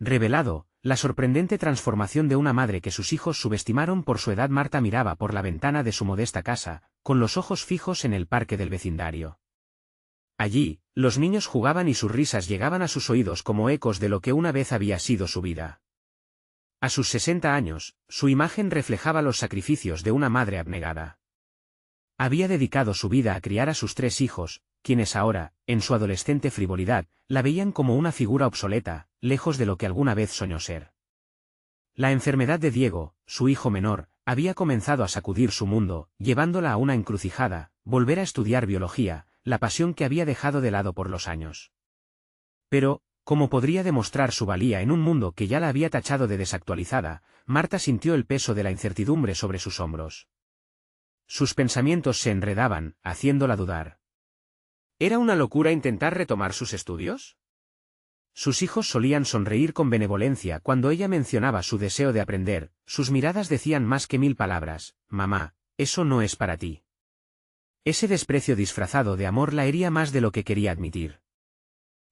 Revelado, la sorprendente transformación de una madre que sus hijos subestimaron por su edad. Marta miraba por la ventana de su modesta casa, con los ojos fijos en el parque del vecindario. Allí, los niños jugaban y sus risas llegaban a sus oídos como ecos de lo que una vez había sido su vida. A sus 60 años, su imagen reflejaba los sacrificios de una madre abnegada. Había dedicado su vida a criar a sus 3 hijos, quienes ahora, en su adolescente frivolidad, la veían como una figura obsoleta, lejos de lo que alguna vez soñó ser. La enfermedad de Diego, su hijo menor, había comenzado a sacudir su mundo, llevándola a una encrucijada: volver a estudiar biología, la pasión que había dejado de lado por los años. Pero, ¿cómo podría demostrar su valía en un mundo que ya la había tachado de desactualizada? Marta sintió el peso de la incertidumbre sobre sus hombros. Sus pensamientos se enredaban, haciéndola dudar. ¿Era una locura intentar retomar sus estudios? Sus hijos solían sonreír con benevolencia cuando ella mencionaba su deseo de aprender, sus miradas decían más que 1000 palabras: mamá, eso no es para ti. Ese desprecio disfrazado de amor la hería más de lo que quería admitir.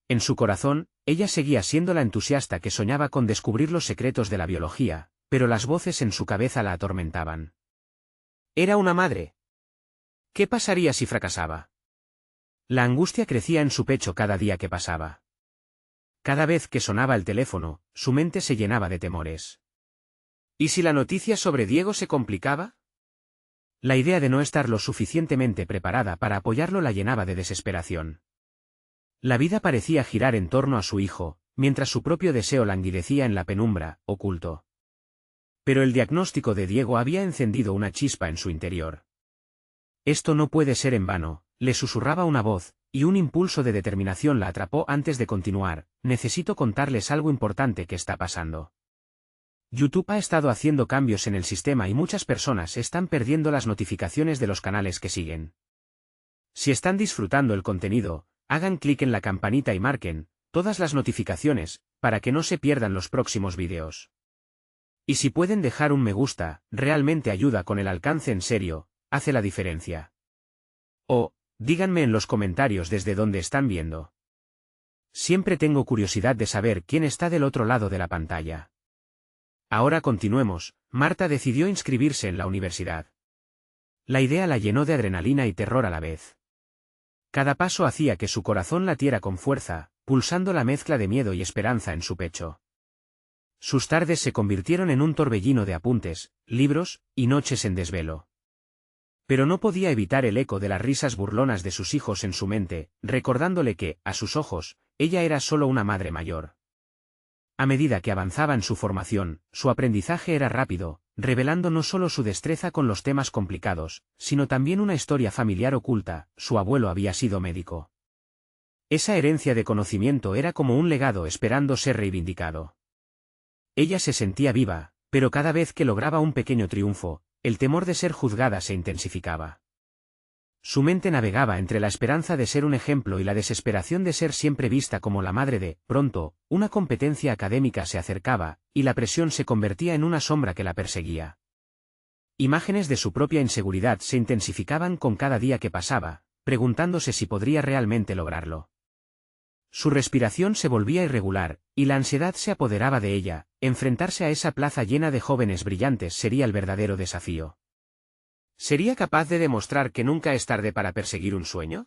En su corazón, ella seguía siendo la entusiasta que soñaba con descubrir los secretos de la biología, pero las voces en su cabeza la atormentaban. Era una madre. ¿Qué pasaría si fracasaba? La angustia crecía en su pecho cada día que pasaba. Cada vez que sonaba el teléfono, su mente se llenaba de temores. ¿Y si la noticia sobre Diego se complicaba? La idea de no estar lo suficientemente preparada para apoyarlo la llenaba de desesperación. La vida parecía girar en torno a su hijo, mientras su propio deseo languidecía en la penumbra, oculto. Pero el diagnóstico de Diego había encendido una chispa en su interior. Esto no puede ser en vano, le susurraba una voz, y un impulso de determinación la atrapó antes de continuar: necesito contarles algo importante que está pasando. YouTube ha estado haciendo cambios en el sistema y muchas personas están perdiendo las notificaciones de los canales que siguen. Si están disfrutando el contenido, hagan clic en la campanita y marquen todas las notificaciones, para que no se pierdan los próximos vídeos. Y si pueden dejar un me gusta, realmente ayuda con el alcance. En serio, hace la diferencia. O, díganme en los comentarios desde dónde están viendo. Siempre tengo curiosidad de saber quién está del otro lado de la pantalla. Ahora continuemos. Marta decidió inscribirse en la universidad. La idea la llenó de adrenalina y terror a la vez. Cada paso hacía que su corazón latiera con fuerza, pulsando la mezcla de miedo y esperanza en su pecho. Sus tardes se convirtieron en un torbellino de apuntes, libros, y noches en desvelo. Pero no podía evitar el eco de las risas burlonas de sus hijos en su mente, recordándole que, a sus ojos, ella era solo una madre mayor. A medida que avanzaba en su formación, su aprendizaje era rápido, revelando no solo su destreza con los temas complicados, sino también una historia familiar oculta: su abuelo había sido médico. Esa herencia de conocimiento era como un legado esperando ser reivindicado. Ella se sentía viva, pero cada vez que lograba un pequeño triunfo, el temor de ser juzgada se intensificaba. Su mente navegaba entre la esperanza de ser un ejemplo y la desesperación de ser siempre vista como la madre de. Pronto, una competencia académica se acercaba, y la presión se convertía en una sombra que la perseguía. Imágenes de su propia inseguridad se intensificaban con cada día que pasaba, preguntándose si podría realmente lograrlo. Su respiración se volvía irregular, y la ansiedad se apoderaba de ella. Enfrentarse a esa plaza llena de jóvenes brillantes sería el verdadero desafío. ¿Sería capaz de demostrar que nunca es tarde para perseguir un sueño?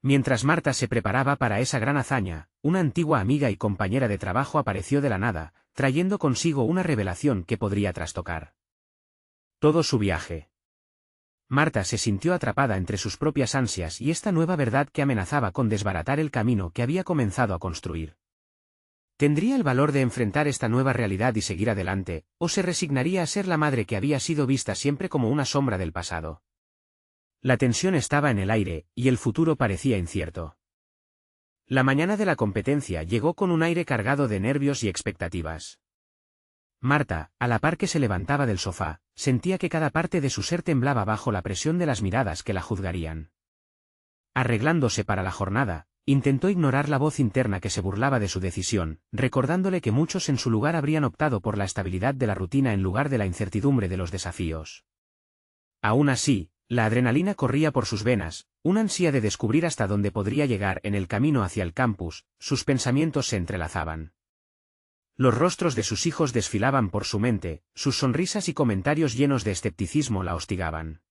Mientras Marta se preparaba para esa gran hazaña, una antigua amiga y compañera de trabajo apareció de la nada, trayendo consigo una revelación que podría trastocar todo su viaje. Marta se sintió atrapada entre sus propias ansias y esta nueva verdad que amenazaba con desbaratar el camino que había comenzado a construir. ¿Tendría el valor de enfrentar esta nueva realidad y seguir adelante, o se resignaría a ser la madre que había sido vista siempre como una sombra del pasado? La tensión estaba en el aire, y el futuro parecía incierto. La mañana de la competencia llegó con un aire cargado de nervios y expectativas. Marta, a la par que se levantaba del sofá, sentía que cada parte de su ser temblaba bajo la presión de las miradas que la juzgarían. Arreglándose para la jornada, intentó ignorar la voz interna que se burlaba de su decisión, recordándole que muchos en su lugar habrían optado por la estabilidad de la rutina en lugar de la incertidumbre de los desafíos. Aún así, la adrenalina corría por sus venas, una ansia de descubrir hasta dónde podría llegar. En el camino hacia el campus, sus pensamientos se entrelazaban. Los rostros de sus hijos desfilaban por su mente, sus sonrisas y comentarios llenos de escepticismo la hostigaban.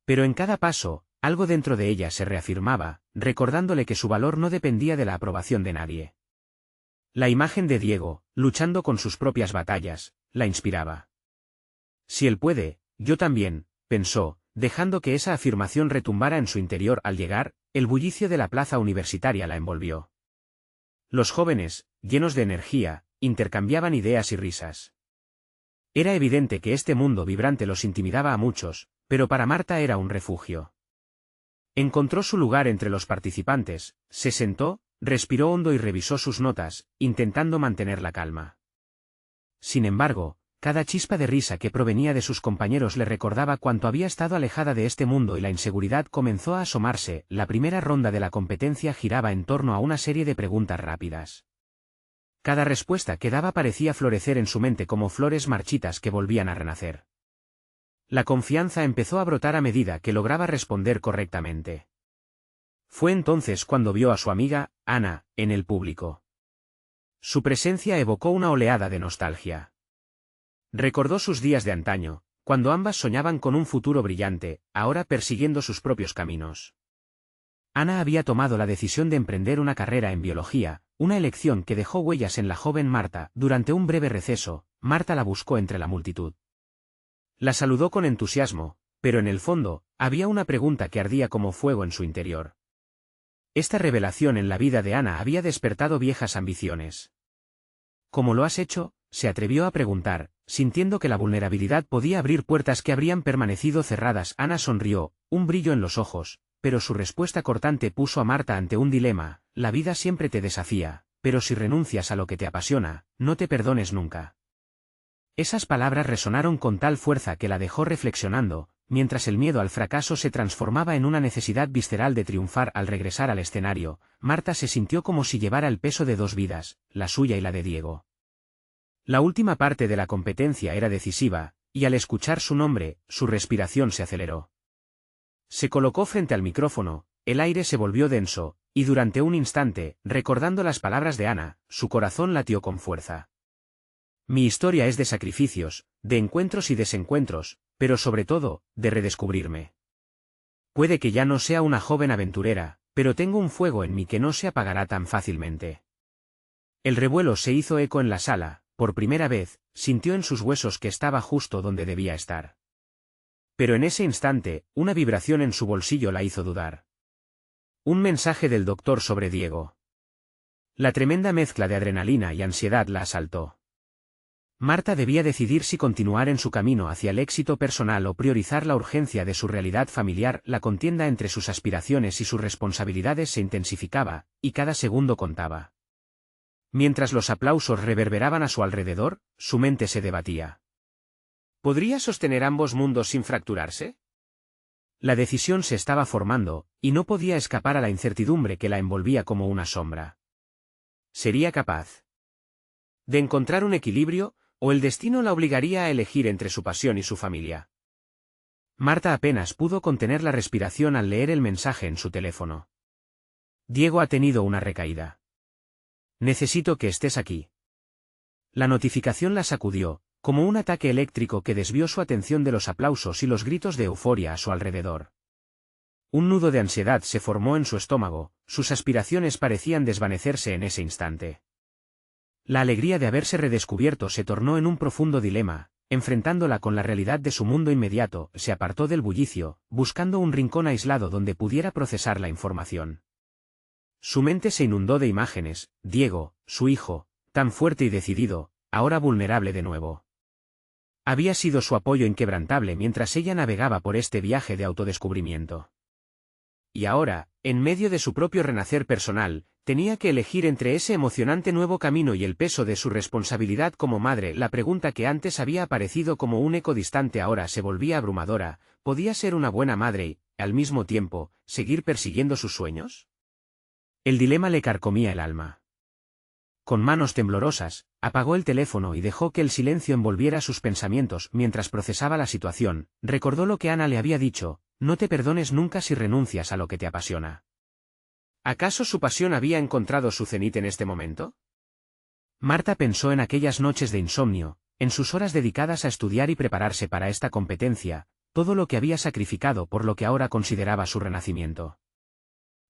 Pero en cada paso, algo dentro de ella se reafirmaba, recordándole que su valor no dependía de la aprobación de nadie. La imagen de Diego, luchando con sus propias batallas, la inspiraba. Si él puede, yo también, pensó, dejando que esa afirmación retumbara en su interior. Al llegar, el bullicio de la plaza universitaria la envolvió. Los jóvenes, llenos de energía, intercambiaban ideas y risas. Era evidente que este mundo vibrante los intimidaba a muchos, pero para Marta era un refugio. Encontró su lugar entre los participantes, se sentó, respiró hondo y revisó sus notas, intentando mantener la calma. Sin embargo, cada chispa de risa que provenía de sus compañeros le recordaba cuánto había estado alejada de este mundo y la inseguridad comenzó a asomarse. La primera ronda de la competencia giraba en torno a una serie de preguntas rápidas. Cada respuesta que daba parecía florecer en su mente como flores marchitas que volvían a renacer. La confianza empezó a brotar a medida que lograba responder correctamente. Fue entonces cuando vio a su amiga, Ana, en el público. Su presencia evocó una oleada de nostalgia. Recordó sus días de antaño, cuando ambas soñaban con un futuro brillante, ahora persiguiendo sus propios caminos. Ana había tomado la decisión de emprender una carrera en biología, una elección que dejó huellas en la joven Marta. Durante un breve receso, Marta la buscó entre la multitud. La saludó con entusiasmo, pero en el fondo, había una pregunta que ardía como fuego en su interior. Esta revelación en la vida de Ana había despertado viejas ambiciones. ¿Cómo lo has hecho?, se atrevió a preguntar, sintiendo que la vulnerabilidad podía abrir puertas que habrían permanecido cerradas. Ana sonrió, un brillo en los ojos, pero su respuesta cortante puso a Marta ante un dilema. La vida siempre te desafía, pero si renuncias a lo que te apasiona, no te perdones nunca. Esas palabras resonaron con tal fuerza que la dejó reflexionando, mientras el miedo al fracaso se transformaba en una necesidad visceral de triunfar. Al regresar al escenario, Marta se sintió como si llevara el peso de dos vidas, la suya y la de Diego. La última parte de la competencia era decisiva, y al escuchar su nombre, su respiración se aceleró. Se colocó frente al micrófono, el aire se volvió denso, y durante un instante, recordando las palabras de Ana, su corazón latió con fuerza. Mi historia es de sacrificios, de encuentros y desencuentros, pero sobre todo, de redescubrirme. Puede que ya no sea una joven aventurera, pero tengo un fuego en mí que no se apagará tan fácilmente. El revuelo se hizo eco en la sala. Por primera vez, sintió en sus huesos que estaba justo donde debía estar. Pero en ese instante, una vibración en su bolsillo la hizo dudar. Un mensaje del doctor sobre Diego. La tremenda mezcla de adrenalina y ansiedad la asaltó. Marta debía decidir si continuar en su camino hacia el éxito personal o priorizar la urgencia de su realidad familiar. La contienda entre sus aspiraciones y sus responsabilidades se intensificaba, y cada segundo contaba. Mientras los aplausos reverberaban a su alrededor, su mente se debatía. ¿Podría sostener ambos mundos sin fracturarse? La decisión se estaba formando, y no podía escapar a la incertidumbre que la envolvía como una sombra. ¿Sería capaz de encontrar un equilibrio, o el destino la obligaría a elegir entre su pasión y su familia? Marta apenas pudo contener la respiración al leer el mensaje en su teléfono. Diego ha tenido una recaída. Necesito que estés aquí. La notificación la sacudió, como un ataque eléctrico que desvió su atención de los aplausos y los gritos de euforia a su alrededor. Un nudo de ansiedad se formó en su estómago, sus aspiraciones parecían desvanecerse en ese instante. La alegría de haberse redescubierto se tornó en un profundo dilema, enfrentándola con la realidad de su mundo inmediato. Se apartó del bullicio, buscando un rincón aislado donde pudiera procesar la información. Su mente se inundó de imágenes, Diego, su hijo, tan fuerte y decidido, ahora vulnerable de nuevo. Había sido su apoyo inquebrantable mientras ella navegaba por este viaje de autodescubrimiento. Y ahora, en medio de su propio renacer personal, tenía que elegir entre ese emocionante nuevo camino y el peso de su responsabilidad como madre. La pregunta que antes había aparecido como un eco distante ahora se volvía abrumadora. ¿Podía ser una buena madre y, al mismo tiempo, seguir persiguiendo sus sueños? El dilema le carcomía el alma. Con manos temblorosas, apagó el teléfono y dejó que el silencio envolviera sus pensamientos. Mientras procesaba la situación, recordó lo que Ana le había dicho: no te perdones nunca si renuncias a lo que te apasiona. ¿Acaso su pasión había encontrado su cenit en este momento? Marta pensó en aquellas noches de insomnio, en sus horas dedicadas a estudiar y prepararse para esta competencia, todo lo que había sacrificado por lo que ahora consideraba su renacimiento.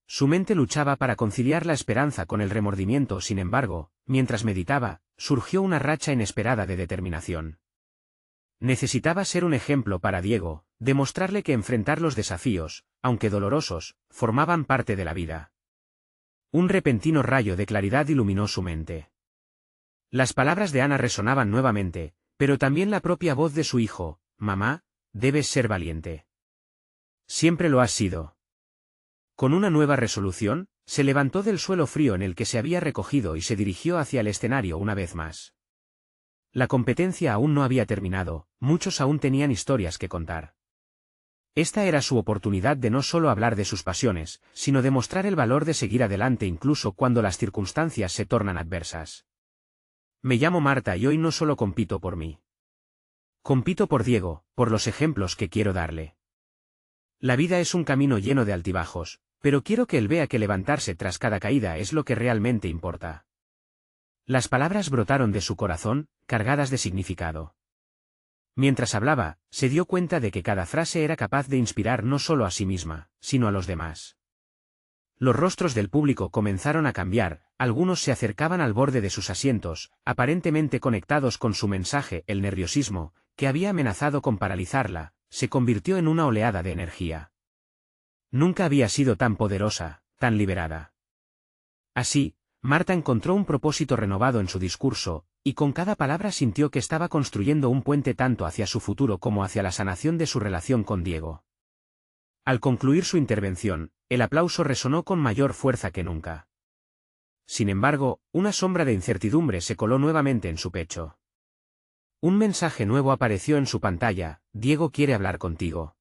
Su mente luchaba para conciliar la esperanza con el remordimiento, sin embargo, mientras meditaba, surgió una racha inesperada de determinación. Necesitaba ser un ejemplo para Diego, demostrarle que enfrentar los desafíos, aunque dolorosos, formaban parte de la vida. Un repentino rayo de claridad iluminó su mente. Las palabras de Ana resonaban nuevamente, pero también la propia voz de su hijo: «Mamá, debes ser valiente. Siempre lo has sido». Con una nueva resolución, se levantó del suelo frío en el que se había recogido y se dirigió hacia el escenario una vez más. La competencia aún no había terminado, muchos aún tenían historias que contar. Esta era su oportunidad de no solo hablar de sus pasiones, sino de mostrar el valor de seguir adelante incluso cuando las circunstancias se tornan adversas. Me llamo Marta y hoy no solo compito por mí. Compito por Diego, por los ejemplos que quiero darle. La vida es un camino lleno de altibajos, pero quiero que él vea que levantarse tras cada caída es lo que realmente importa. Las palabras brotaron de su corazón, cargadas de significado. Mientras hablaba, se dio cuenta de que cada frase era capaz de inspirar no solo a sí misma, sino a los demás. Los rostros del público comenzaron a cambiar, algunos se acercaban al borde de sus asientos, aparentemente conectados con su mensaje. El nerviosismo, que había amenazado con paralizarla, se convirtió en una oleada de energía. Nunca había sido tan poderosa, tan liberada. Así, Marta encontró un propósito renovado en su discurso, y con cada palabra sintió que estaba construyendo un puente tanto hacia su futuro como hacia la sanación de su relación con Diego. Al concluir su intervención, el aplauso resonó con mayor fuerza que nunca. Sin embargo, una sombra de incertidumbre se coló nuevamente en su pecho. Un mensaje nuevo apareció en su pantalla: «Diego quiere hablar contigo».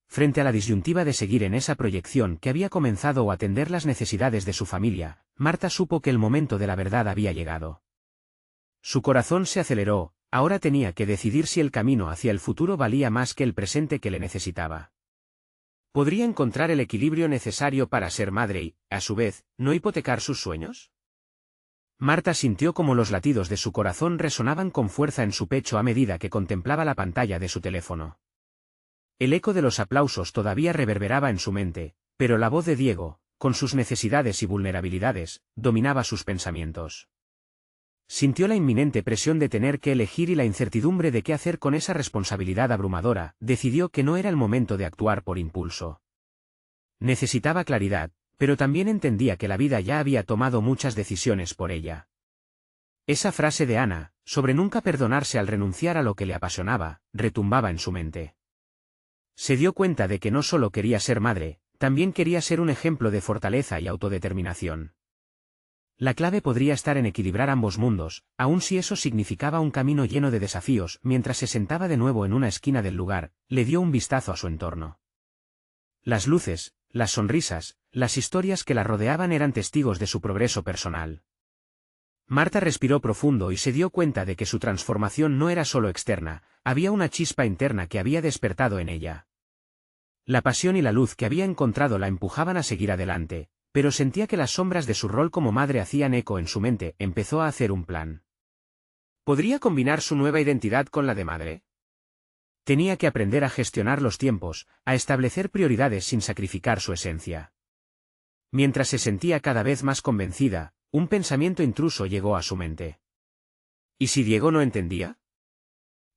Frente a la disyuntiva de seguir en esa proyección que había comenzado o atender las necesidades de su familia, Marta supo que el momento de la verdad había llegado. Su corazón se aceleró, ahora tenía que decidir si el camino hacia el futuro valía más que el presente que le necesitaba. ¿Podría encontrar el equilibrio necesario para ser madre y, a su vez, no hipotecar sus sueños? Marta sintió como los latidos de su corazón resonaban con fuerza en su pecho a medida que contemplaba la pantalla de su teléfono. El eco de los aplausos todavía reverberaba en su mente, pero la voz de Diego, con sus necesidades y vulnerabilidades, dominaba sus pensamientos. Sintió la inminente presión de tener que elegir y la incertidumbre de qué hacer con esa responsabilidad abrumadora. Decidió que no era el momento de actuar por impulso. Necesitaba claridad, pero también entendía que la vida ya había tomado muchas decisiones por ella. Esa frase de Ana, sobre nunca perdonarse al renunciar a lo que le apasionaba, retumbaba en su mente. Se dio cuenta de que no solo quería ser madre, también quería ser un ejemplo de fortaleza y autodeterminación. La clave podría estar en equilibrar ambos mundos, aun si eso significaba un camino lleno de desafíos. Mientras se sentaba de nuevo en una esquina del lugar, le dio un vistazo a su entorno. Las luces, las sonrisas, las historias que la rodeaban eran testigos de su progreso personal. Marta respiró profundo y se dio cuenta de que su transformación no era solo externa, había una chispa interna que había despertado en ella. La pasión y la luz que había encontrado la empujaban a seguir adelante, pero sentía que las sombras de su rol como madre hacían eco en su mente. Empezó a hacer un plan. ¿Podría combinar su nueva identidad con la de madre? Tenía que aprender a gestionar los tiempos, a establecer prioridades sin sacrificar su esencia. Mientras se sentía cada vez más convencida, un pensamiento intruso llegó a su mente. ¿Y si Diego no entendía?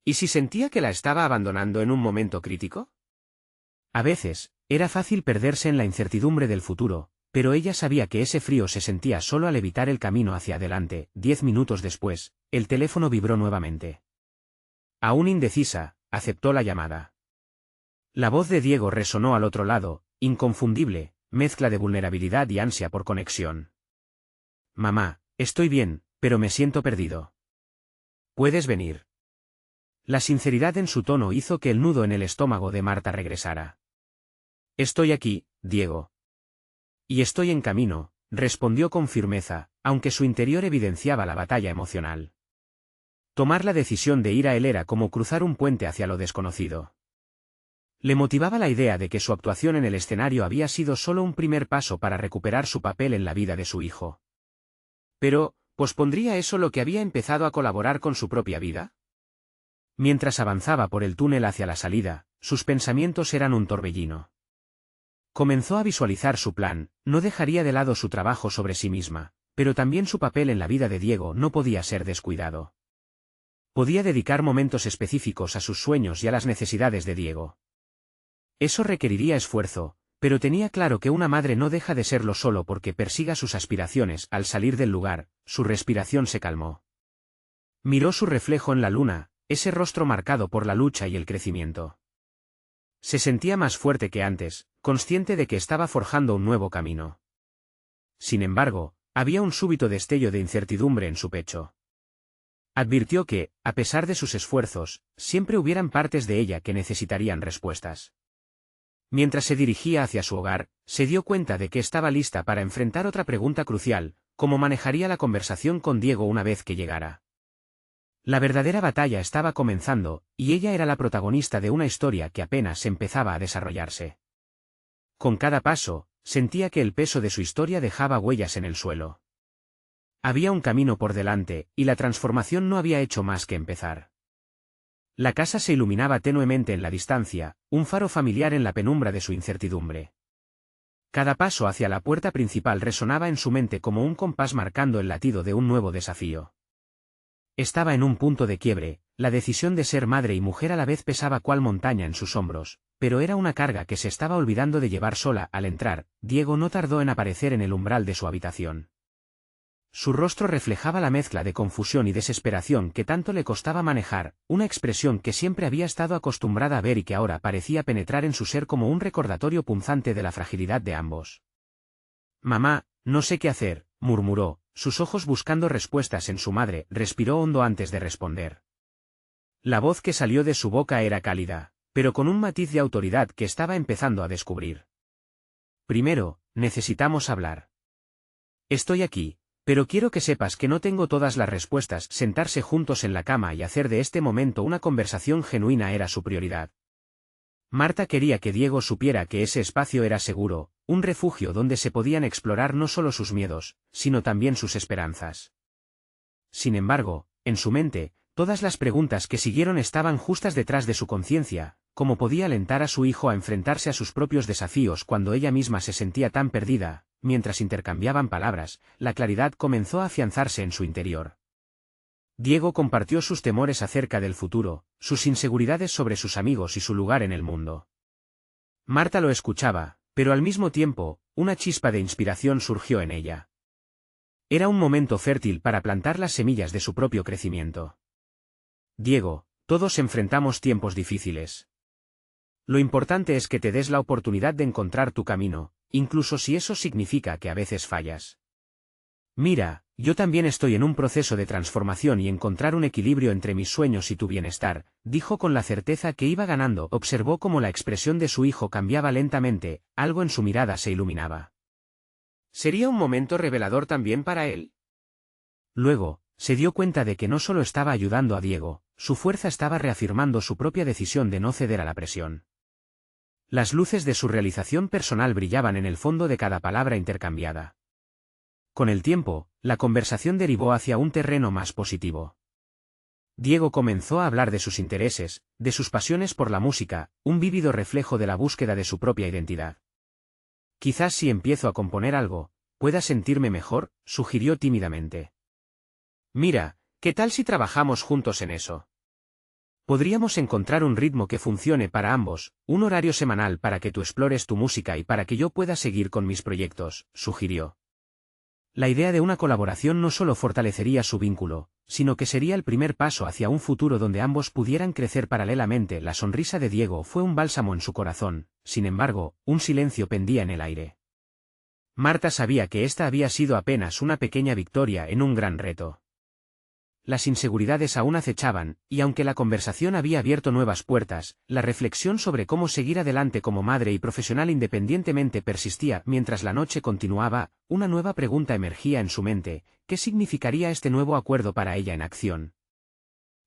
¿Y si sentía que la estaba abandonando en un momento crítico? A veces, era fácil perderse en la incertidumbre del futuro, pero ella sabía que ese frío se sentía solo al evitar el camino hacia adelante. 10 minutos después, el teléfono vibró nuevamente. Aún indecisa, aceptó la llamada. La voz de Diego resonó al otro lado, inconfundible, mezcla de vulnerabilidad y ansia por conexión. «Mamá, estoy bien, pero me siento perdido. ¿Puedes venir?» La sinceridad en su tono hizo que el nudo en el estómago de Marta regresara. «Estoy aquí, Diego. Y estoy en camino», respondió con firmeza, aunque su interior evidenciaba la batalla emocional. Tomar la decisión de ir a él era como cruzar un puente hacia lo desconocido. Le motivaba la idea de que su actuación en el escenario había sido solo un primer paso para recuperar su papel en la vida de su hijo. Pero, ¿Pospondría eso lo que había empezado a colaborar con su propia vida? Mientras avanzaba por el túnel hacia la salida, sus pensamientos eran un torbellino. Comenzó a visualizar su plan, no dejaría de lado su trabajo sobre sí misma, pero también su papel en la vida de Diego no podía ser descuidado. Podía dedicar momentos específicos a sus sueños y a las necesidades de Diego. Eso requeriría esfuerzo, pero tenía claro que una madre no deja de serlo solo porque persiga sus aspiraciones. Al salir del lugar, su respiración se calmó. Miró su reflejo en la luna, ese rostro marcado por la lucha y el crecimiento. Se sentía más fuerte que antes, consciente de que estaba forjando un nuevo camino. Sin embargo, había un súbito destello de incertidumbre en su pecho. Advirtió que, a pesar de sus esfuerzos, siempre hubieran partes de ella que necesitarían respuestas. Mientras se dirigía hacia su hogar, se dio cuenta de que estaba lista para enfrentar otra pregunta crucial: ¿cómo manejaría la conversación con Diego una vez que llegara? La verdadera batalla estaba comenzando, y ella era la protagonista de una historia que apenas empezaba a desarrollarse. Con cada paso, sentía que el peso de su historia dejaba huellas en el suelo. Había un camino por delante, y la transformación no había hecho más que empezar. La casa se iluminaba tenuemente en la distancia, un faro familiar en la penumbra de su incertidumbre. Cada paso hacia la puerta principal resonaba en su mente como un compás marcando el latido de un nuevo desafío. Estaba en un punto de quiebre, la decisión de ser madre y mujer a la vez pesaba cual montaña en sus hombros, pero era una carga que se estaba olvidando de llevar sola. Al entrar, Diego no tardó en aparecer en el umbral de su habitación. Su rostro reflejaba la mezcla de confusión y desesperación que tanto le costaba manejar, una expresión que siempre había estado acostumbrada a ver y que ahora parecía penetrar en su ser como un recordatorio punzante de la fragilidad de ambos. «Mamá, no sé qué hacer», murmuró, sus ojos buscando respuestas en su madre. Respiró hondo antes de responder. La voz que salió de su boca era cálida, pero con un matiz de autoridad que estaba empezando a descubrir. «Primero, necesitamos hablar. Estoy aquí, pero quiero que sepas que no tengo todas las respuestas». Sentarse juntos en la cama y hacer de este momento una conversación genuina era su prioridad. Marta quería que Diego supiera que ese espacio era seguro, un refugio donde se podían explorar no solo sus miedos, sino también sus esperanzas. Sin embargo, en su mente, todas las preguntas que siguieron estaban justas detrás de su conciencia: ¿cómo podía alentar a su hijo a enfrentarse a sus propios desafíos cuando ella misma se sentía tan perdida? Mientras intercambiaban palabras, la claridad comenzó a afianzarse en su interior. Diego compartió sus temores acerca del futuro, sus inseguridades sobre sus amigos y su lugar en el mundo. Marta lo escuchaba, pero al mismo tiempo, una chispa de inspiración surgió en ella. Era un momento fértil para plantar las semillas de su propio crecimiento. Diego, todos enfrentamos tiempos difíciles. Lo importante es que te des la oportunidad de encontrar tu camino, incluso si eso significa que a veces fallas. Mira, yo también estoy en un proceso de transformación y encontrar un equilibrio entre mis sueños y tu bienestar, dijo con la certeza que iba ganando. Observó cómo la expresión de su hijo cambiaba lentamente, algo en su mirada se iluminaba. ¿Sería un momento revelador también para él? Luego, se dio cuenta de que no solo estaba ayudando a Diego, su fuerza estaba reafirmando su propia decisión de no ceder a la presión. Las luces de su realización personal brillaban en el fondo de cada palabra intercambiada. Con el tiempo, la conversación derivó hacia un terreno más positivo. Diego comenzó a hablar de sus intereses, de sus pasiones por la música, un vívido reflejo de la búsqueda de su propia identidad. Quizás si empiezo a componer algo, pueda sentirme mejor, sugirió tímidamente. Mira, ¿qué tal si trabajamos juntos en eso? Podríamos encontrar un ritmo que funcione para ambos, un horario semanal para que tú explores tu música y para que yo pueda seguir con mis proyectos, sugirió. La idea de una colaboración no solo fortalecería su vínculo, sino que sería el primer paso hacia un futuro donde ambos pudieran crecer paralelamente. La sonrisa de Diego fue un bálsamo en su corazón, sin embargo, un silencio pendía en el aire. Marta sabía que esta había sido apenas una pequeña victoria en un gran reto. Las inseguridades aún acechaban, y aunque la conversación había abierto nuevas puertas, la reflexión sobre cómo seguir adelante como madre y profesional independientemente persistía. Mientras la noche continuaba, una nueva pregunta emergía en su mente: ¿qué significaría este nuevo acuerdo para ella en acción?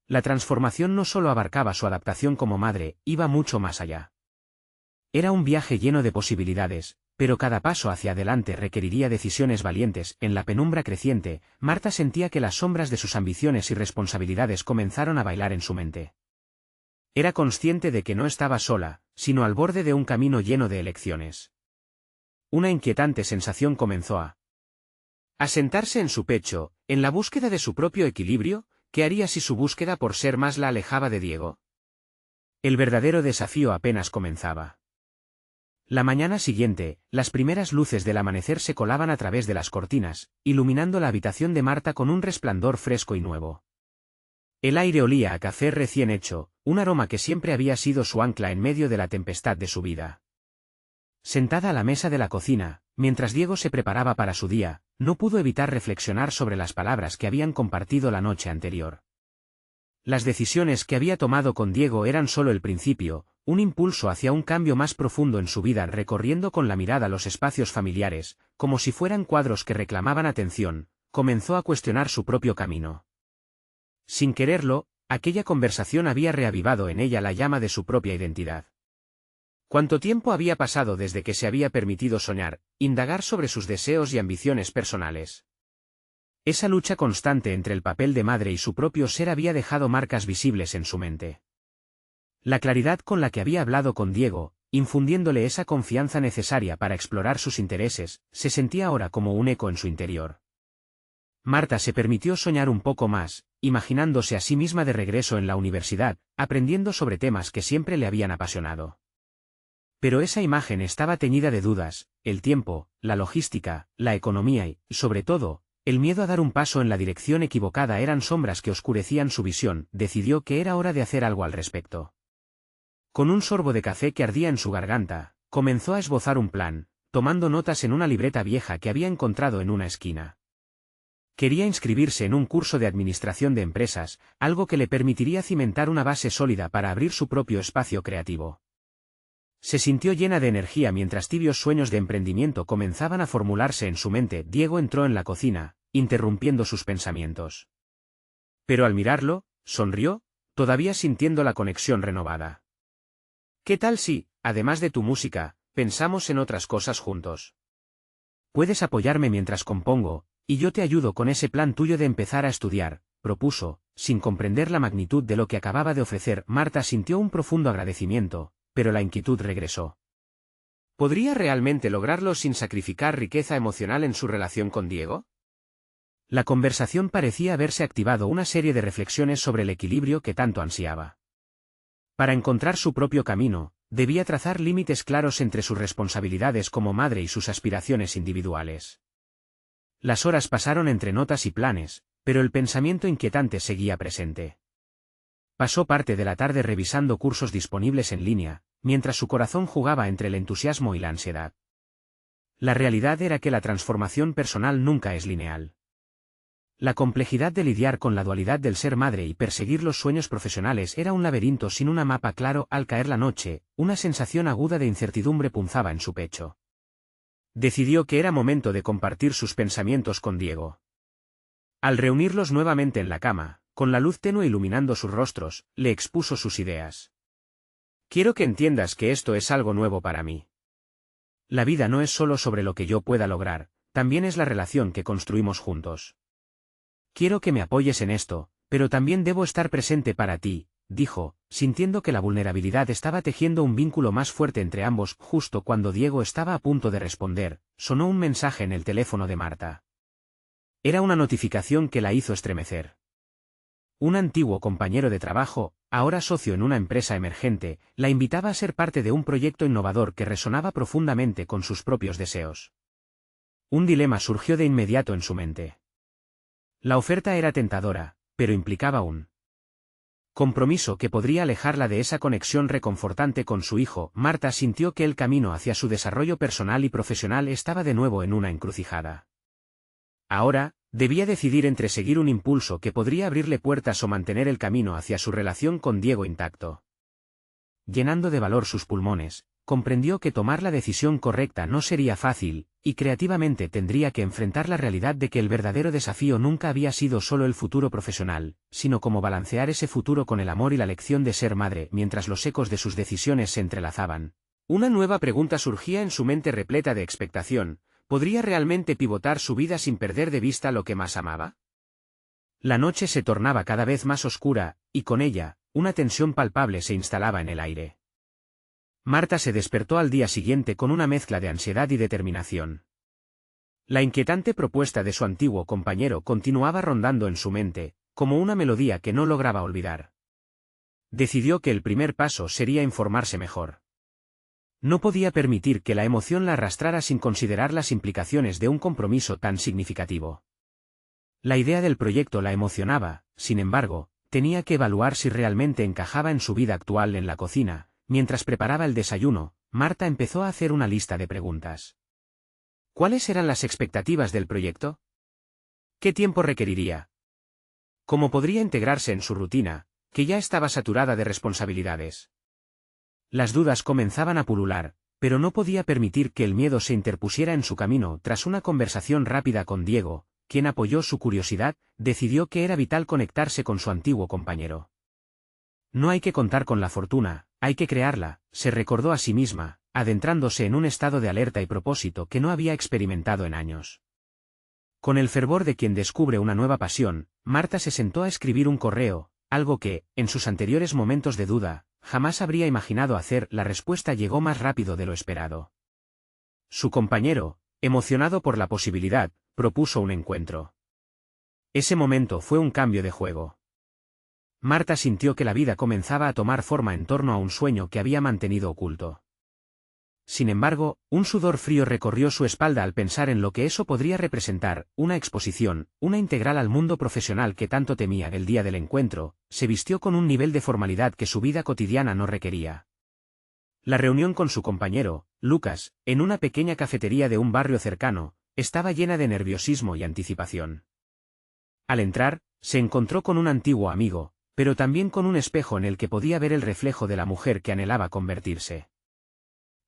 La transformación no solo abarcaba su adaptación como madre, iba mucho más allá. Era un viaje lleno de posibilidades, pero cada paso hacia adelante requeriría decisiones valientes. En la penumbra creciente, Marta sentía que las sombras de sus ambiciones y responsabilidades comenzaron a bailar en su mente. Era consciente de que no estaba sola, sino al borde de un camino lleno de elecciones. Una inquietante sensación comenzó a asentarse en su pecho, en la búsqueda de su propio equilibrio. ¿Qué haría si su búsqueda por ser más la alejaba de Diego? El verdadero desafío apenas comenzaba. La mañana siguiente, las primeras luces del amanecer se colaban a través de las cortinas, iluminando la habitación de Marta con un resplandor fresco y nuevo. El aire olía a café recién hecho, un aroma que siempre había sido su ancla en medio de la tempestad de su vida. Sentada a la mesa de la cocina, mientras Diego se preparaba para su día, no pudo evitar reflexionar sobre las palabras que habían compartido la noche anterior. Las decisiones que había tomado con Diego eran solo el principio, un impulso hacia un cambio más profundo en su vida, recorriendo con la mirada los espacios familiares, como si fueran cuadros que reclamaban atención. Comenzó a cuestionar su propio camino. Sin quererlo, aquella conversación había reavivado en ella la llama de su propia identidad. ¿Cuánto tiempo había pasado desde que se había permitido soñar, indagar sobre sus deseos y ambiciones personales? Esa lucha constante entre el papel de madre y su propio ser había dejado marcas visibles en su mente. La claridad con la que había hablado con Diego, infundiéndole esa confianza necesaria para explorar sus intereses, se sentía ahora como un eco en su interior. Marta se permitió soñar un poco más, imaginándose a sí misma de regreso en la universidad, aprendiendo sobre temas que siempre le habían apasionado. Pero esa imagen estaba teñida de dudas: el tiempo, la logística, la economía y, sobre todo, el miedo a dar un paso en la dirección equivocada eran sombras que oscurecían su visión. Decidió que era hora de hacer algo al respecto. Con un sorbo de café que ardía en su garganta, comenzó a esbozar un plan, tomando notas en una libreta vieja que había encontrado en una esquina. Quería inscribirse en un curso de administración de empresas, algo que le permitiría cimentar una base sólida para abrir su propio espacio creativo. Se sintió llena de energía mientras tibios sueños de emprendimiento comenzaban a formularse en su mente. Diego entró en la cocina, interrumpiendo sus pensamientos. Pero al mirarlo, sonrió, todavía sintiendo la conexión renovada. ¿Qué tal si, además de tu música, pensamos en otras cosas juntos? Puedes apoyarme mientras compongo, y yo te ayudo con ese plan tuyo de empezar a estudiar, propuso, sin comprender la magnitud de lo que acababa de ofrecer. Marta sintió un profundo agradecimiento, pero la inquietud regresó. ¿Podría realmente lograrlo sin sacrificar riqueza emocional en su relación con Diego? La conversación parecía haberse activado una serie de reflexiones sobre el equilibrio que tanto ansiaba. Para encontrar su propio camino, debía trazar límites claros entre sus responsabilidades como madre y sus aspiraciones individuales. Las horas pasaron entre notas y planes, pero el pensamiento inquietante seguía presente. Pasó parte de la tarde revisando cursos disponibles en línea, mientras su corazón jugaba entre el entusiasmo y la ansiedad. La realidad era que la transformación personal nunca es lineal. La complejidad de lidiar con la dualidad del ser madre y perseguir los sueños profesionales era un laberinto sin un mapa claro. Al caer la noche, una sensación aguda de incertidumbre punzaba en su pecho. Decidió que era momento de compartir sus pensamientos con Diego. Al reunirlos nuevamente en la cama, con la luz tenue iluminando sus rostros, le expuso sus ideas. Quiero que entiendas que esto es algo nuevo para mí. La vida no es solo sobre lo que yo pueda lograr, también es la relación que construimos juntos. Quiero que me apoyes en esto, pero también debo estar presente para ti, dijo, sintiendo que la vulnerabilidad estaba tejiendo un vínculo más fuerte entre ambos. Justo cuando Diego estaba a punto de responder, sonó un mensaje en el teléfono de Marta. Era una notificación que la hizo estremecer. Un antiguo compañero de trabajo, ahora socio en una empresa emergente, la invitaba a ser parte de un proyecto innovador que resonaba profundamente con sus propios deseos. Un dilema surgió de inmediato en su mente. La oferta era tentadora, pero implicaba un compromiso que podría alejarla de esa conexión reconfortante con su hijo. Marta sintió que el camino hacia su desarrollo personal y profesional estaba de nuevo en una encrucijada. Ahora, debía decidir entre seguir un impulso que podría abrirle puertas o mantener el camino hacia su relación con Diego intacto. Llenando de valor sus pulmones, comprendió que tomar la decisión correcta no sería fácil, y creativamente tendría que enfrentar la realidad de que el verdadero desafío nunca había sido solo el futuro profesional, sino cómo balancear ese futuro con el amor y la lección de ser madre. Mientras los ecos de sus decisiones se entrelazaban, Una nueva pregunta surgía en su mente repleta de expectación: ¿podría realmente pivotar su vida sin perder de vista lo que más amaba? La noche se tornaba cada vez más oscura, y con ella, una tensión palpable se instalaba en el aire. Marta se despertó al día siguiente con una mezcla de ansiedad y determinación. La inquietante propuesta de su antiguo compañero continuaba rondando en su mente, como una melodía que no lograba olvidar. Decidió que el primer paso sería informarse mejor. No podía permitir que la emoción la arrastrara sin considerar las implicaciones de un compromiso tan significativo. La idea del proyecto la emocionaba, sin embargo, tenía que evaluar si realmente encajaba en su vida actual. En la cocina, mientras preparaba el desayuno, Marta empezó a hacer una lista de preguntas. ¿Cuáles eran las expectativas del proyecto? ¿Qué tiempo requeriría? ¿Cómo podría integrarse en su rutina, que ya estaba saturada de responsabilidades? Las dudas comenzaban a pulular, pero no podía permitir que el miedo se interpusiera en su camino. Tras una conversación rápida con Diego, quien apoyó su curiosidad, decidió que era vital conectarse con su antiguo compañero. No hay que contar con la fortuna, hay que crearla, se recordó a sí misma, adentrándose en un estado de alerta y propósito que no había experimentado en años. Con el fervor de quien descubre una nueva pasión, Marta se sentó a escribir un correo, algo que, en sus anteriores momentos de duda, jamás habría imaginado hacer. La respuesta llegó más rápido de lo esperado. Su compañero, emocionado por la posibilidad, propuso un encuentro. Ese momento fue un cambio de juego. Marta sintió que la vida comenzaba a tomar forma en torno a un sueño que había mantenido oculto. Sin embargo, un sudor frío recorrió su espalda al pensar en lo que eso podría representar: una exposición, una integral al mundo profesional que tanto temía. El día del encuentro, se vistió con un nivel de formalidad que su vida cotidiana no requería. La reunión con su compañero, Lucas, en una pequeña cafetería de un barrio cercano, estaba llena de nerviosismo y anticipación. Al entrar, se encontró con un antiguo amigo, pero también con un espejo en el que podía ver el reflejo de la mujer que anhelaba convertirse.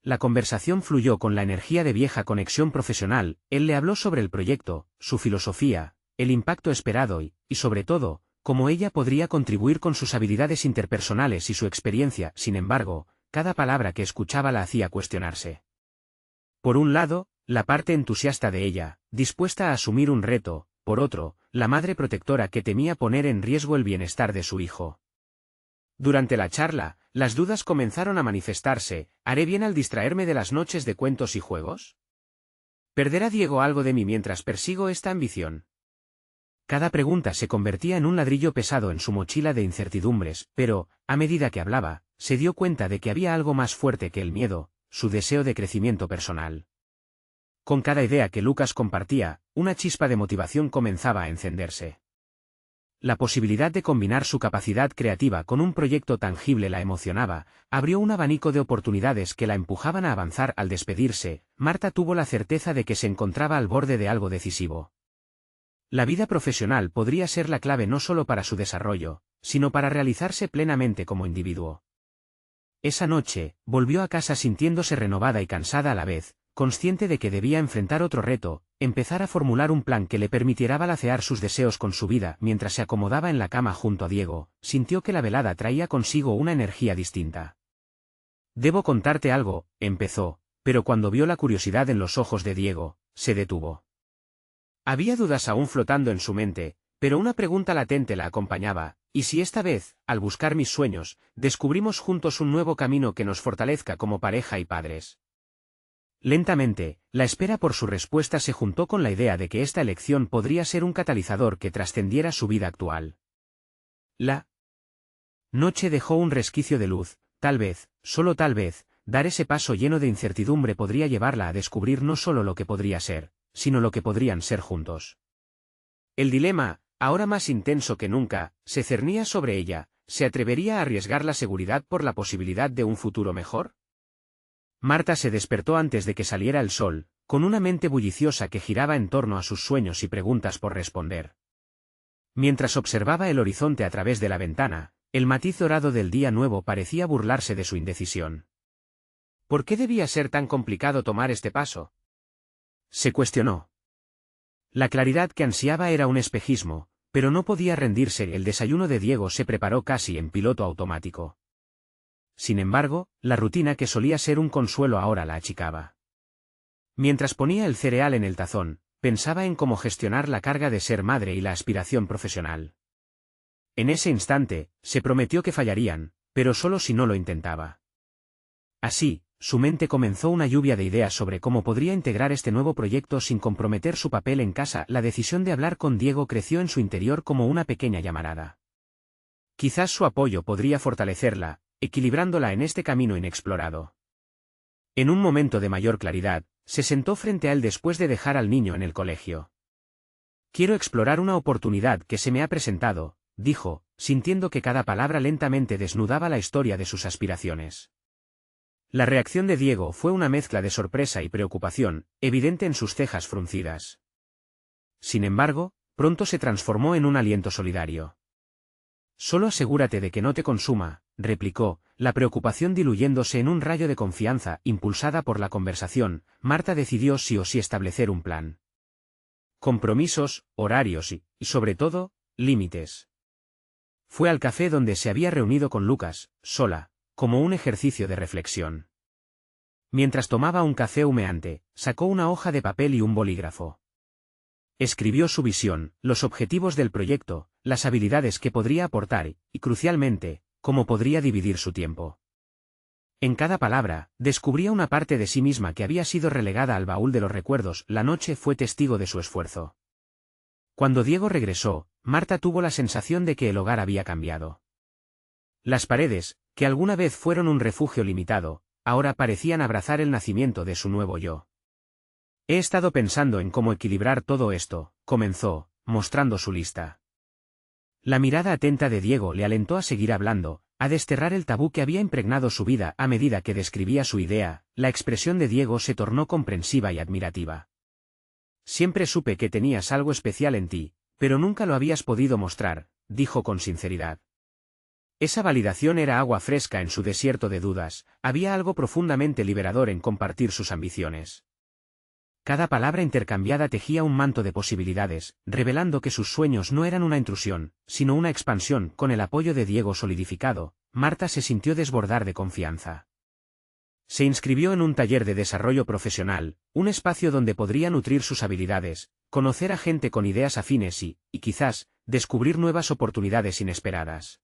La conversación fluyó con la energía de vieja conexión profesional. Él le habló sobre el proyecto, su filosofía, el impacto esperado y, sobre todo, cómo ella podría contribuir con sus habilidades interpersonales y su experiencia. Sin embargo, cada palabra que escuchaba la hacía cuestionarse. Por un lado, la parte entusiasta de ella, dispuesta a asumir un reto; por otro, la madre protectora que temía poner en riesgo el bienestar de su hijo. Durante la charla, las dudas comenzaron a manifestarse: ¿haré bien al distraerme de las noches de cuentos y juegos? ¿Perderá Diego algo de mí mientras persigo esta ambición? Cada pregunta se convertía en un ladrillo pesado en su mochila de incertidumbres, pero, a medida que hablaba, se dio cuenta de que había algo más fuerte que el miedo: su deseo de crecimiento personal. Con cada idea que Lucas compartía, una chispa de motivación comenzaba a encenderse. La posibilidad de combinar su capacidad creativa con un proyecto tangible la emocionaba, abrió un abanico de oportunidades que la empujaban a avanzar. Al despedirse, Marta tuvo la certeza de que se encontraba al borde de algo decisivo. La vida profesional podría ser la clave no solo para su desarrollo, sino para realizarse plenamente como individuo. Esa noche, volvió a casa sintiéndose renovada y cansada a la vez, consciente de que debía enfrentar otro reto: empezar a formular un plan que le permitiera balancear sus deseos con su vida. Mientras se acomodaba en la cama junto a Diego, sintió que la velada traía consigo una energía distinta. «Debo contarte algo», empezó, pero cuando vio la curiosidad en los ojos de Diego, se detuvo. Había dudas aún flotando en su mente, pero una pregunta latente la acompañaba: ¿y si esta vez, al buscar mis sueños, descubrimos juntos un nuevo camino que nos fortalezca como pareja y padres? Lentamente, la espera por su respuesta se juntó con la idea de que esta elección podría ser un catalizador que trascendiera su vida actual. La noche dejó un resquicio de luz. Tal vez, solo tal vez, dar ese paso lleno de incertidumbre podría llevarla a descubrir no solo lo que podría ser, sino lo que podrían ser juntos. El dilema, ahora más intenso que nunca, se cernía sobre ella: ¿se atrevería a arriesgar la seguridad por la posibilidad de un futuro mejor? Marta se despertó antes de que saliera el sol, con una mente bulliciosa que giraba en torno a sus sueños y preguntas por responder. Mientras observaba el horizonte a través de la ventana, el matiz dorado del día nuevo parecía burlarse de su indecisión. ¿Por qué debía ser tan complicado tomar este paso?, se cuestionó. La claridad que ansiaba era un espejismo, pero no podía rendirse. El desayuno de Diego se preparó casi en piloto automático. sin embargo, la rutina que solía ser un consuelo ahora la achicaba. Mientras ponía el cereal en el tazón, pensaba en cómo gestionar la carga de ser madre y la aspiración profesional. En ese instante, se prometió que fallarían, pero solo si no lo intentaba. Así, su mente comenzó una lluvia de ideas sobre cómo podría integrar este nuevo proyecto sin comprometer su papel en casa. La decisión de hablar con Diego creció en su interior como una pequeña llamarada. Quizás su apoyo podría fortalecerla, equilibrándola en este camino inexplorado. En un momento de mayor claridad, se sentó frente a él después de dejar al niño en el colegio. Quiero explorar una oportunidad que se me ha presentado, dijo, sintiendo que cada palabra lentamente desnudaba la historia de sus aspiraciones. La reacción de Diego fue una mezcla de sorpresa y preocupación, evidente en sus cejas fruncidas. Sin embargo, pronto se transformó en un aliento solidario. Solo asegúrate de que no te consuma, replicó, la preocupación diluyéndose en un rayo de confianza. Impulsada por la conversación, Marta decidió sí o sí establecer un plan. Compromisos, horarios y, sobre todo, límites. Fue al café donde se había reunido con Lucas, sola, como un ejercicio de reflexión. Mientras tomaba un café humeante, sacó una hoja de papel y un bolígrafo. Escribió su visión, los objetivos del proyecto, las habilidades que podría aportar y, crucialmente, cómo podría dividir su tiempo. En cada palabra, descubría una parte de sí misma que había sido relegada al baúl de los recuerdos. La noche fue testigo de su esfuerzo. Cuando Diego regresó, Marta tuvo la sensación de que el hogar había cambiado. Las paredes, que alguna vez fueron un refugio limitado, ahora parecían abrazar el nacimiento de su nuevo yo. He estado pensando en cómo equilibrar todo esto, comenzó, mostrando su lista. La mirada atenta de Diego le alentó a seguir hablando, a desterrar el tabú que había impregnado su vida. A medida que describía su idea, la expresión de Diego se tornó comprensiva y admirativa. Siempre supe que tenías algo especial en ti, pero nunca lo habías podido mostrar, dijo con sinceridad. Esa validación era agua fresca en su desierto de dudas. Había algo profundamente liberador en compartir sus ambiciones. Cada palabra intercambiada tejía un manto de posibilidades, revelando que sus sueños no eran una intrusión, sino una expansión. Con el apoyo de Diego solidificado, Marta se sintió desbordar de confianza. Se inscribió en un taller de desarrollo profesional, un espacio donde podría nutrir sus habilidades, conocer a gente con ideas afines y quizás, descubrir nuevas oportunidades inesperadas.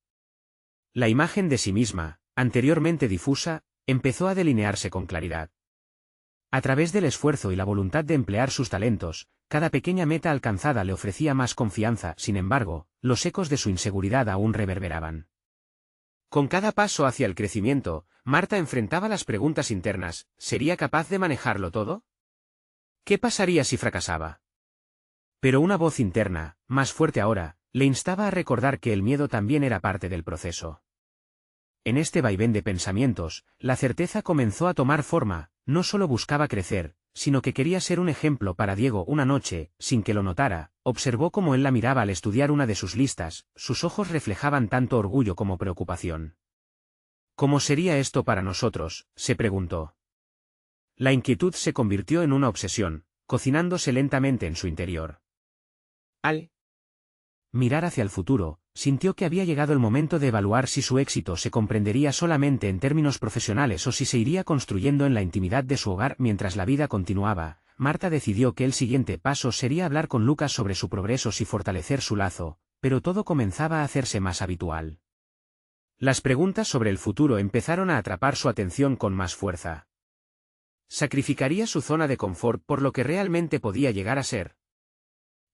La imagen de sí misma, anteriormente difusa, empezó a delinearse con claridad. A través del esfuerzo y la voluntad de emplear sus talentos, cada pequeña meta alcanzada le ofrecía más confianza. Sin embargo, los ecos de su inseguridad aún reverberaban. Con cada paso hacia el crecimiento, Marta enfrentaba las preguntas internas: ¿sería capaz de manejarlo todo? ¿Qué pasaría si fracasaba? Pero una voz interna, más fuerte ahora, le instaba a recordar que el miedo también era parte del proceso. En este vaivén de pensamientos, la certeza comenzó a tomar forma. No solo buscaba crecer, sino que quería ser un ejemplo para Diego. Una noche, sin que lo notara, observó cómo él la miraba al estudiar una de sus listas. Sus ojos reflejaban tanto orgullo como preocupación. ¿Cómo sería esto para nosotros?, se preguntó. La inquietud se convirtió en una obsesión, cocinándose lentamente en su interior. Al mirar hacia el futuro, sintió que había llegado el momento de evaluar si su éxito se comprendería solamente en términos profesionales o si se iría construyendo en la intimidad de su hogar. Mientras la vida continuaba, Marta decidió que el siguiente paso sería hablar con Lucas sobre su progreso y fortalecer su lazo, pero todo comenzaba a hacerse más habitual. Las preguntas sobre el futuro empezaron a atrapar su atención con más fuerza. ¿Sacrificaría su zona de confort por lo que realmente podía llegar a ser?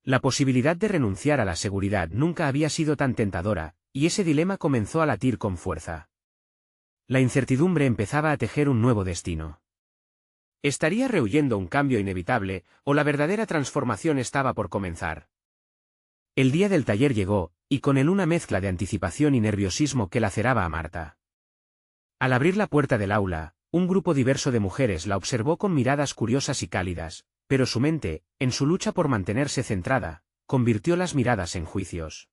La posibilidad de renunciar a la seguridad nunca había sido tan tentadora, y ese dilema comenzó a latir con fuerza. La incertidumbre empezaba a tejer un nuevo destino. ¿Estaría rehuyendo un cambio inevitable, o la verdadera transformación estaba por comenzar? El día del taller llegó, y con él una mezcla de anticipación y nerviosismo que laceraba a Marta. Al abrir la puerta del aula, un grupo diverso de mujeres la observó con miradas curiosas y cálidas, pero su mente, en su lucha por mantenerse centrada, convirtió las miradas en juicios.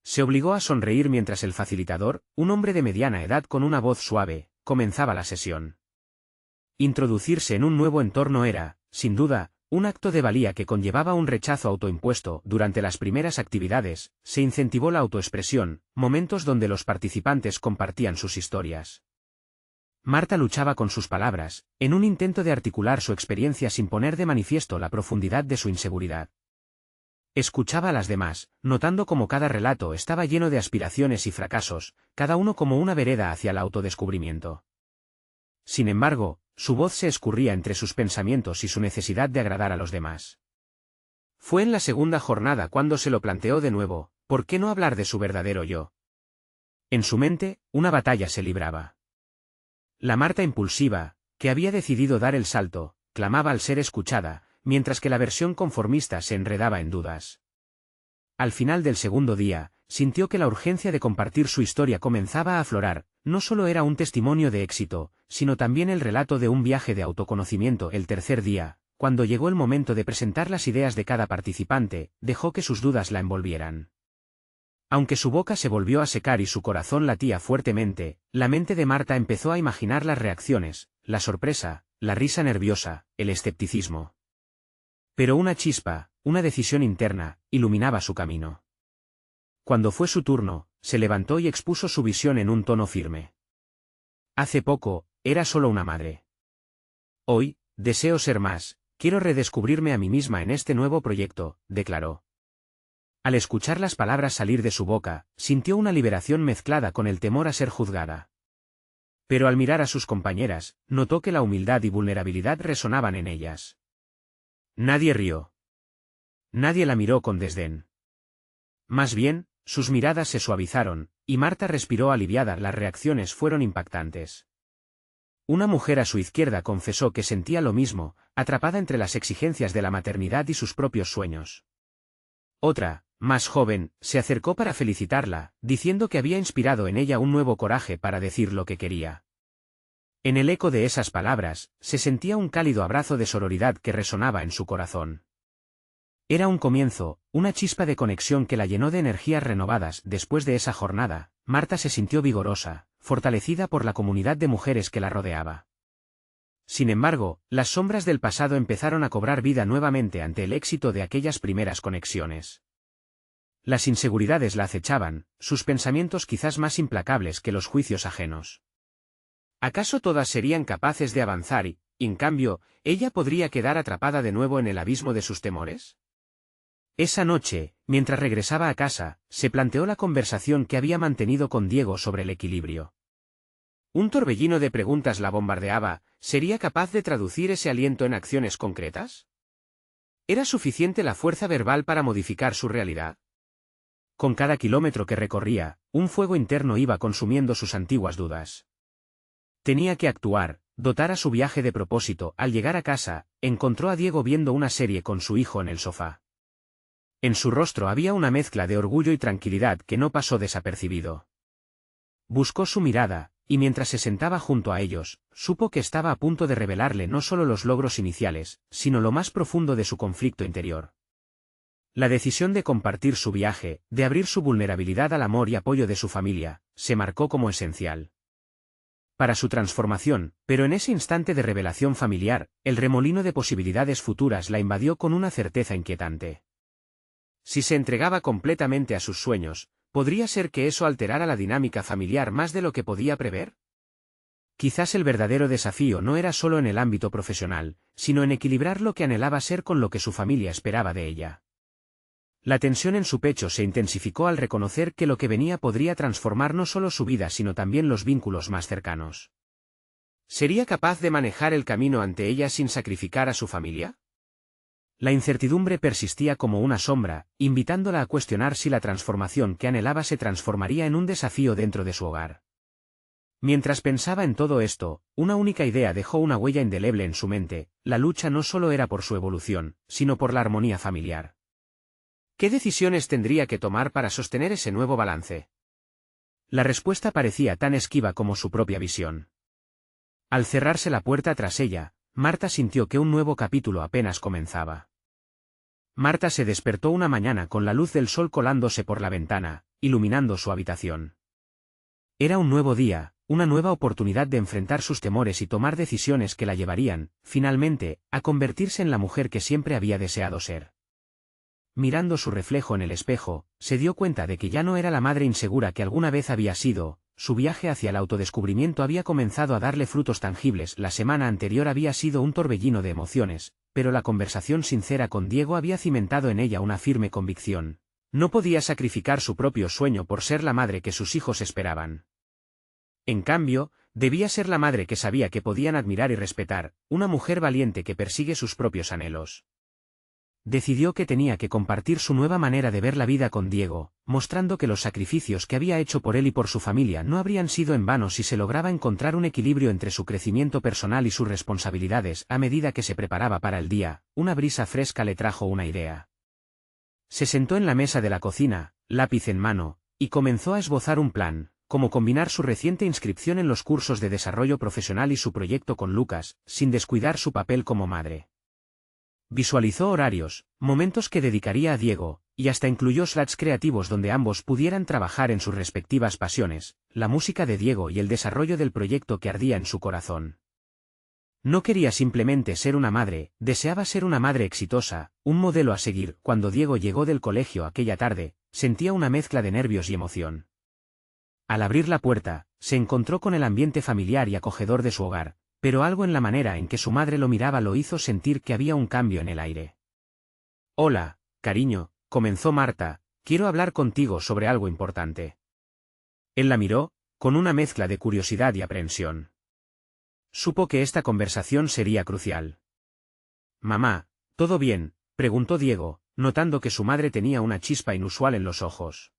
Se obligó a sonreír mientras el facilitador, un hombre de mediana edad con una voz suave, comenzaba la sesión. Introducirse en un nuevo entorno era, sin duda, un acto de valía que conllevaba un rechazo autoimpuesto. Durante las primeras actividades, se incentivó la autoexpresión, momentos donde los participantes compartían sus historias. Marta luchaba con sus palabras, en un intento de articular su experiencia sin poner de manifiesto la profundidad de su inseguridad. Escuchaba a las demás, notando cómo cada relato estaba lleno de aspiraciones y fracasos, cada uno como una vereda hacia el autodescubrimiento. Sin embargo, su voz se escurría entre sus pensamientos y su necesidad de agradar a los demás. Fue en la segunda jornada cuando se lo planteó de nuevo, ¿por qué no hablar de su verdadero yo? En su mente, una batalla se libraba. La Marta impulsiva, que había decidido dar el salto, clamaba al ser escuchada, mientras que la versión conformista se enredaba en dudas. Al final del segundo día, sintió que la urgencia de compartir su historia comenzaba a aflorar. No solo era un testimonio de éxito, sino también el relato de un viaje de autoconocimiento. El tercer día, cuando llegó el momento de presentar las ideas de cada participante, dejó que sus dudas la envolvieran. Aunque su boca se volvió a secar y su corazón latía fuertemente, la mente de Marta empezó a imaginar las reacciones, la sorpresa, la risa nerviosa, el escepticismo. Pero una chispa, una decisión interna, iluminaba su camino. Cuando fue su turno, se levantó y expuso su visión en un tono firme. Hace poco, era solo una madre. Hoy, deseo ser más, quiero redescubrirme a mí misma en este nuevo proyecto, declaró. Al escuchar las palabras salir de su boca, sintió una liberación mezclada con el temor a ser juzgada. Pero al mirar a sus compañeras, notó que la humildad y vulnerabilidad resonaban en ellas. Nadie rió. Nadie la miró con desdén. Más bien, sus miradas se suavizaron, y Marta respiró aliviada. Las reacciones fueron impactantes. Una mujer a su izquierda confesó que sentía lo mismo, atrapada entre las exigencias de la maternidad y sus propios sueños. Otra, más joven, se acercó para felicitarla, diciendo que había inspirado en ella un nuevo coraje para decir lo que quería. En el eco de esas palabras, se sentía un cálido abrazo de sororidad que resonaba en su corazón. Era un comienzo, una chispa de conexión que la llenó de energías renovadas. Después de esa jornada, Marta se sintió vigorosa, fortalecida por la comunidad de mujeres que la rodeaba. Sin embargo, las sombras del pasado empezaron a cobrar vida nuevamente ante el éxito de aquellas primeras conexiones. Las inseguridades la acechaban, sus pensamientos quizás más implacables que los juicios ajenos. ¿Acaso todas serían capaces de avanzar y, en cambio, ella podría quedar atrapada de nuevo en el abismo de sus temores? Esa noche, mientras regresaba a casa, se planteó la conversación que había mantenido con Diego sobre el equilibrio. Un torbellino de preguntas la bombardeaba. ¿Sería capaz de traducir ese aliento en acciones concretas? ¿Era suficiente la fuerza verbal para modificar su realidad? Con cada kilómetro que recorría, un fuego interno iba consumiendo sus antiguas dudas. Tenía que actuar, dotar a su viaje de propósito. Al llegar a casa, encontró a Diego viendo una serie con su hijo en el sofá. En su rostro había una mezcla de orgullo y tranquilidad que no pasó desapercibido. Buscó su mirada, y mientras se sentaba junto a ellos, supo que estaba a punto de revelarle no solo los logros iniciales, sino lo más profundo de su conflicto interior. La decisión de compartir su viaje, de abrir su vulnerabilidad al amor y apoyo de su familia, se marcó como esencial para su transformación, pero en ese instante de revelación familiar, el remolino de posibilidades futuras la invadió con una certeza inquietante. Si se entregaba completamente a sus sueños, ¿podría ser que eso alterara la dinámica familiar más de lo que podía prever? Quizás el verdadero desafío no era solo en el ámbito profesional, sino en equilibrar lo que anhelaba ser con lo que su familia esperaba de ella. La tensión en su pecho se intensificó al reconocer que lo que venía podría transformar no solo su vida sino también los vínculos más cercanos. ¿Sería capaz de manejar el camino ante ella sin sacrificar a su familia? La incertidumbre persistía como una sombra, invitándola a cuestionar si la transformación que anhelaba se transformaría en un desafío dentro de su hogar. Mientras pensaba en todo esto, una única idea dejó una huella indeleble en su mente: la lucha no solo era por su evolución, sino por la armonía familiar. ¿Qué decisiones tendría que tomar para sostener ese nuevo balance? La respuesta parecía tan esquiva como su propia visión. Al cerrarse la puerta tras ella, Marta sintió que un nuevo capítulo apenas comenzaba. Marta se despertó una mañana con la luz del sol colándose por la ventana, iluminando su habitación. Era un nuevo día, una nueva oportunidad de enfrentar sus temores y tomar decisiones que la llevarían, finalmente, a convertirse en la mujer que siempre había deseado ser. Mirando su reflejo en el espejo, se dio cuenta de que ya no era la madre insegura que alguna vez había sido. Su viaje hacia el autodescubrimiento había comenzado a darle frutos tangibles. La semana anterior había sido un torbellino de emociones, pero la conversación sincera con Diego había cimentado en ella una firme convicción. No podía sacrificar su propio sueño por ser la madre que sus hijos esperaban. En cambio, debía ser la madre que sabía que podían admirar y respetar, una mujer valiente que persigue sus propios anhelos. Decidió que tenía que compartir su nueva manera de ver la vida con Diego, mostrando que los sacrificios que había hecho por él y por su familia no habrían sido en vano si se lograba encontrar un equilibrio entre su crecimiento personal y sus responsabilidades. A medida que se preparaba para el día, una brisa fresca le trajo una idea. Se sentó en la mesa de la cocina, lápiz en mano, y comenzó a esbozar un plan, cómo combinar su reciente inscripción en los cursos de desarrollo profesional y su proyecto con Lucas, sin descuidar su papel como madre. Visualizó horarios, momentos que dedicaría a Diego, y hasta incluyó slots creativos donde ambos pudieran trabajar en sus respectivas pasiones, la música de Diego y el desarrollo del proyecto que ardía en su corazón. No quería simplemente ser una madre, deseaba ser una madre exitosa, un modelo a seguir. Cuando Diego llegó del colegio aquella tarde, sentía una mezcla de nervios y emoción. Al abrir la puerta, se encontró con el ambiente familiar y acogedor de su hogar, pero algo en la manera en que su madre lo miraba lo hizo sentir que había un cambio en el aire. «Hola, cariño», comenzó Marta, «quiero hablar contigo sobre algo importante». Él la miró, con una mezcla de curiosidad y aprehensión. Supo que esta conversación sería crucial. «Mamá, ¿todo bien?», preguntó Diego, notando que su madre tenía una chispa inusual en los ojos.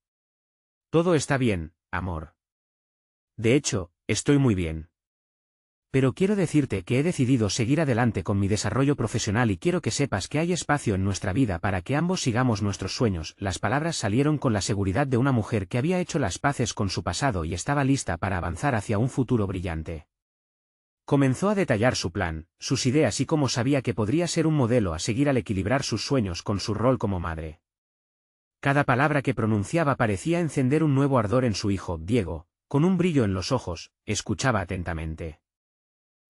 «Todo está bien, amor. De hecho, estoy muy bien. Pero quiero decirte que he decidido seguir adelante con mi desarrollo profesional y quiero que sepas que hay espacio en nuestra vida para que ambos sigamos nuestros sueños». Las palabras salieron con la seguridad de una mujer que había hecho las paces con su pasado y estaba lista para avanzar hacia un futuro brillante. Comenzó a detallar su plan, sus ideas y cómo sabía que podría ser un modelo a seguir al equilibrar sus sueños con su rol como madre. Cada palabra que pronunciaba parecía encender un nuevo ardor en su hijo. Diego, con un brillo en los ojos, escuchaba atentamente.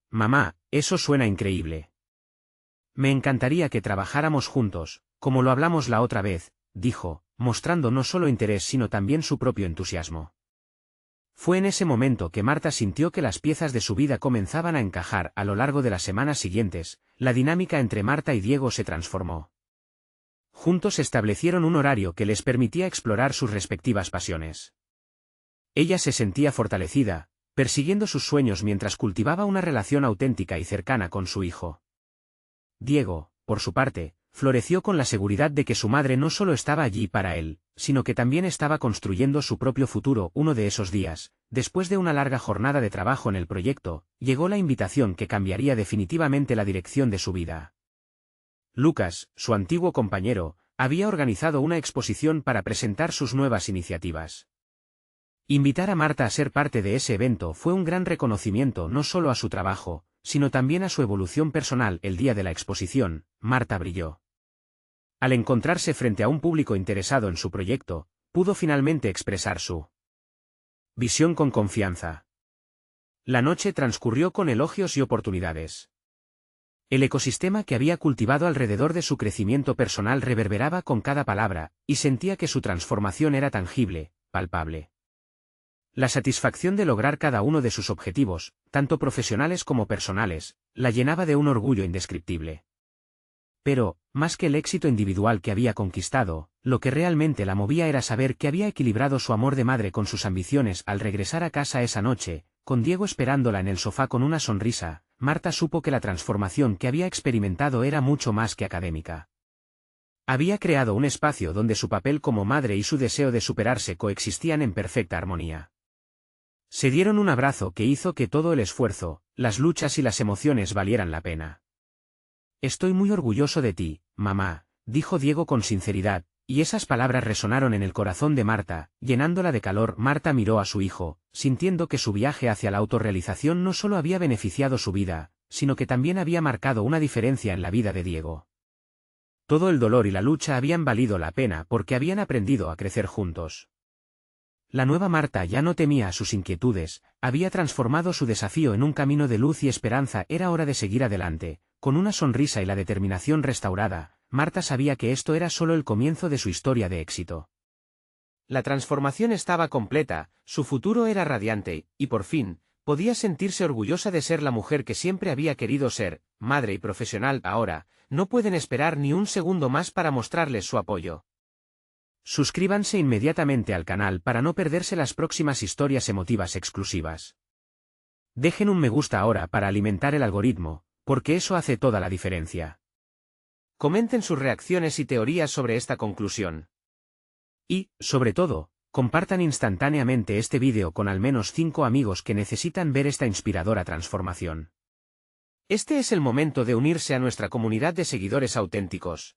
«Mamá, eso suena increíble. Me encantaría que trabajáramos juntos, como lo hablamos la otra vez», dijo, mostrando no solo interés sino también su propio entusiasmo. Fue en ese momento que Marta sintió que las piezas de su vida comenzaban a encajar. A lo largo de las semanas siguientes, la dinámica entre Marta y Diego se transformó. Juntos establecieron un horario que les permitía explorar sus respectivas pasiones. Ella se sentía fortalecida, persiguiendo sus sueños mientras cultivaba una relación auténtica y cercana con su hijo. Diego, por su parte, floreció con la seguridad de que su madre no solo estaba allí para él, sino que también estaba construyendo su propio futuro. Uno de esos días, después de una larga jornada de trabajo en el proyecto, llegó la invitación que cambiaría definitivamente la dirección de su vida. Lucas, su antiguo compañero, había organizado una exposición para presentar sus nuevas iniciativas. Invitar a Marta a ser parte de ese evento fue un gran reconocimiento no solo a su trabajo, sino también a su evolución personal. El día de la exposición, Marta brilló. Al encontrarse frente a un público interesado en su proyecto, pudo finalmente expresar su visión con confianza. La noche transcurrió con elogios y oportunidades. El ecosistema que había cultivado alrededor de su crecimiento personal reverberaba con cada palabra, y sentía que su transformación era tangible, palpable. La satisfacción de lograr cada uno de sus objetivos, tanto profesionales como personales, la llenaba de un orgullo indescriptible. Pero, más que el éxito individual que había conquistado, lo que realmente la movía era saber que había equilibrado su amor de madre con sus ambiciones. Al regresar a casa esa noche, con Diego esperándola en el sofá con una sonrisa, Marta supo que la transformación que había experimentado era mucho más que académica. Había creado un espacio donde su papel como madre y su deseo de superarse coexistían en perfecta armonía. Se dieron un abrazo que hizo que todo el esfuerzo, las luchas y las emociones valieran la pena. «Estoy muy orgulloso de ti, mamá», dijo Diego con sinceridad, y esas palabras resonaron en el corazón de Marta, llenándola de calor. Marta miró a su hijo, sintiendo que su viaje hacia la autorrealización no solo había beneficiado su vida, sino que también había marcado una diferencia en la vida de Diego. Todo el dolor y la lucha habían valido la pena porque habían aprendido a crecer juntos. La nueva Marta ya no temía sus inquietudes, había transformado su desafío en un camino de luz y esperanza. Era hora de seguir adelante. Con una sonrisa y la determinación restaurada, Marta sabía que esto era solo el comienzo de su historia de éxito. La transformación estaba completa, su futuro era radiante, y por fin, podía sentirse orgullosa de ser la mujer que siempre había querido ser, madre y profesional. Ahora, no pueden esperar ni un segundo más para mostrarles su apoyo. Suscríbanse inmediatamente al canal para no perderse las próximas historias emotivas exclusivas. Dejen un me gusta ahora para alimentar el algoritmo, porque eso hace toda la diferencia. Comenten sus reacciones y teorías sobre esta conclusión. Y, sobre todo, compartan instantáneamente este vídeo con al menos 5 amigos que necesitan ver esta inspiradora transformación. Este es el momento de unirse a nuestra comunidad de seguidores auténticos.